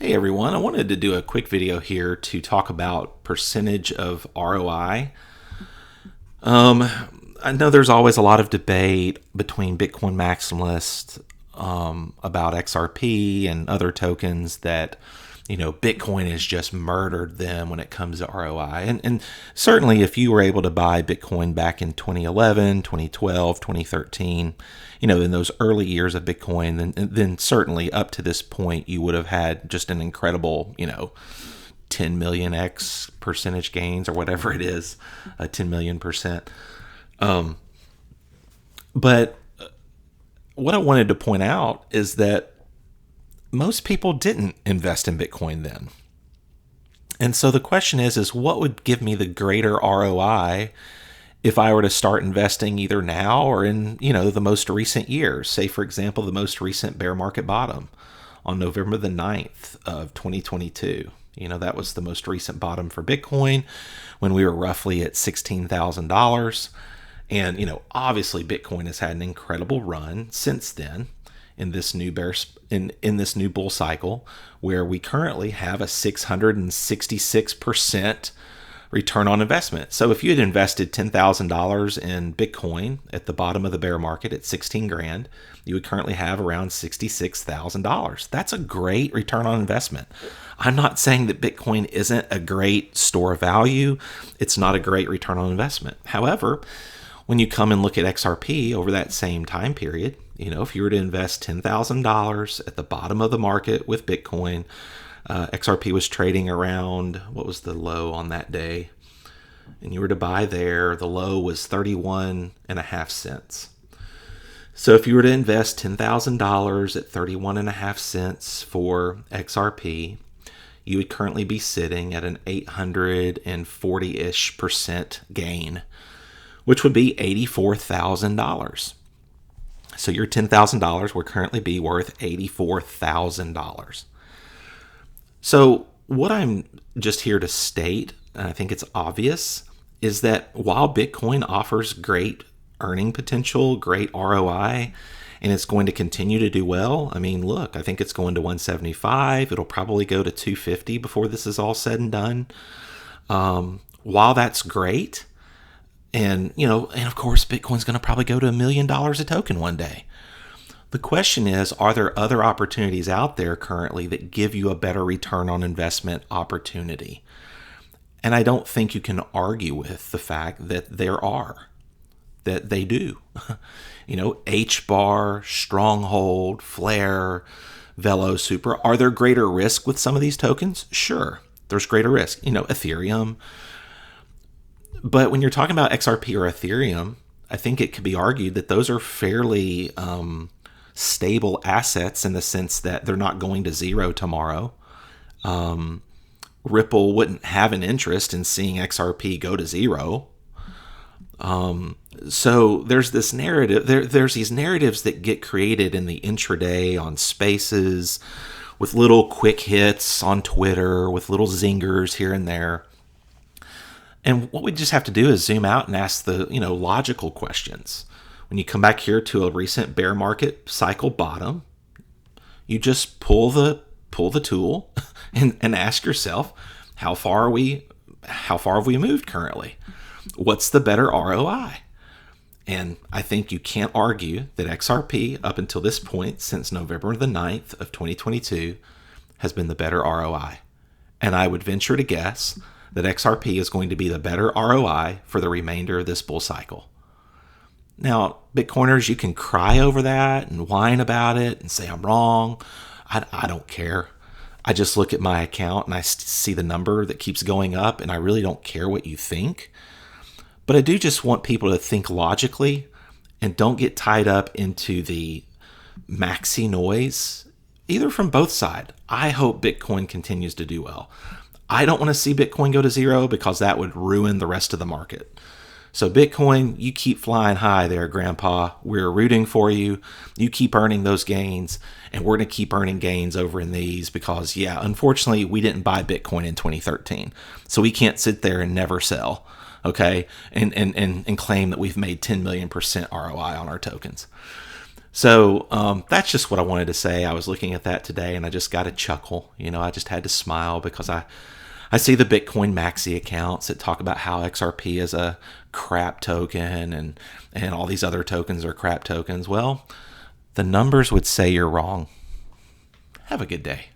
Hey everyone, I wanted to do a quick video here to talk about percentage of ROI. I know there's always a lot of debate between Bitcoin maximalists about XRP and other tokens that, Bitcoin has just murdered them when it comes to ROI. And certainly if you were able to buy Bitcoin back in 2011, 2012, 2013, in those early years of Bitcoin, then certainly up to this point, you would have had just an incredible, 10 million X percentage gains or whatever it is, 10 million percent. But what I wanted to point out is that most people didn't invest in Bitcoin then. And so the question is what would give me the greater ROI if I were to start investing either now or in, the most recent years? Say, for example, the most recent bear market bottom on November the 9th of 2022. That was the most recent bottom for Bitcoin when we were roughly at $16,000. And, obviously Bitcoin has had an incredible run since then in this new in this new bull cycle, where we currently have a 666% return on investment. So if you had invested $10,000 in Bitcoin at the bottom of the bear market at 16 grand, you would currently have around $66,000. That's a great return on investment. I'm not saying that Bitcoin isn't a great store of value. It's not a great return on investment. However, when you come and look at XRP over that same time period, if you were to invest $10,000 at the bottom of the market with Bitcoin, XRP was trading around, what was the low on that day? And you were to buy there, the low was 31.5 cents. So if you were to invest $10,000 at 31.5 cents for XRP, you would currently be sitting at an 840-ish% gain, which would be $84,000. So your $10,000 would currently be worth $84,000. So what I'm just here to state, and I think it's obvious, is that while Bitcoin offers great earning potential, great ROI, and it's going to continue to do well. I mean, look, I think it's going to 175. It'll probably go to 250 before this is all said and done. While that's great, and of course, Bitcoin's going to probably go to $1 million a token one day. The question is, are there other opportunities out there currently that give you a better return on investment opportunity? And I don't think you can argue with the fact that there are, that they do. HBAR, Stronghold, Flare, Velo, Supra. Are there greater risk with some of these tokens? Sure, there's greater risk. Ethereum. But when you're talking about XRP or Ethereum, I think it could be argued that those are fairly stable assets in the sense that they're not going to zero tomorrow. Ripple wouldn't have an interest in seeing XRP go to zero. So there's this narrative. There's these narratives that get created in the intraday on Spaces, with little quick hits on Twitter, with little zingers here and there. And what we just have to do is zoom out and ask the, logical questions. When you come back here to a recent bear market cycle bottom, you just pull the tool and ask yourself, how far have we moved currently? What's the better ROI? And I think you can't argue that XRP up until this point, since November the 9th of 2022, has been the better ROI. And I would venture to guess that XRP is going to be the better ROI for the remainder of this bull cycle. Now, Bitcoiners, you can cry over that and whine about it and say I'm wrong. I don't care. I just look at my account and I see the number that keeps going up, and I really don't care what you think. But I do just want people to think logically and don't get tied up into the maxi noise, either from both sides. I hope Bitcoin continues to do well. I don't want to see Bitcoin go to zero because that would ruin the rest of the market. So Bitcoin, you keep flying high there, Grandpa. We're rooting for you. You keep earning those gains, and we're going to keep earning gains over in these because, unfortunately, we didn't buy Bitcoin in 2013. So we can't sit there and never sell, okay, and claim that we've made 10 million% ROI on our tokens. So that's just what I wanted to say. I was looking at that today and I just got a chuckle. I just had to smile because I see the Bitcoin maxi accounts that talk about how XRP is a crap token and all these other tokens are crap tokens. Well, the numbers would say you're wrong. Have a good day.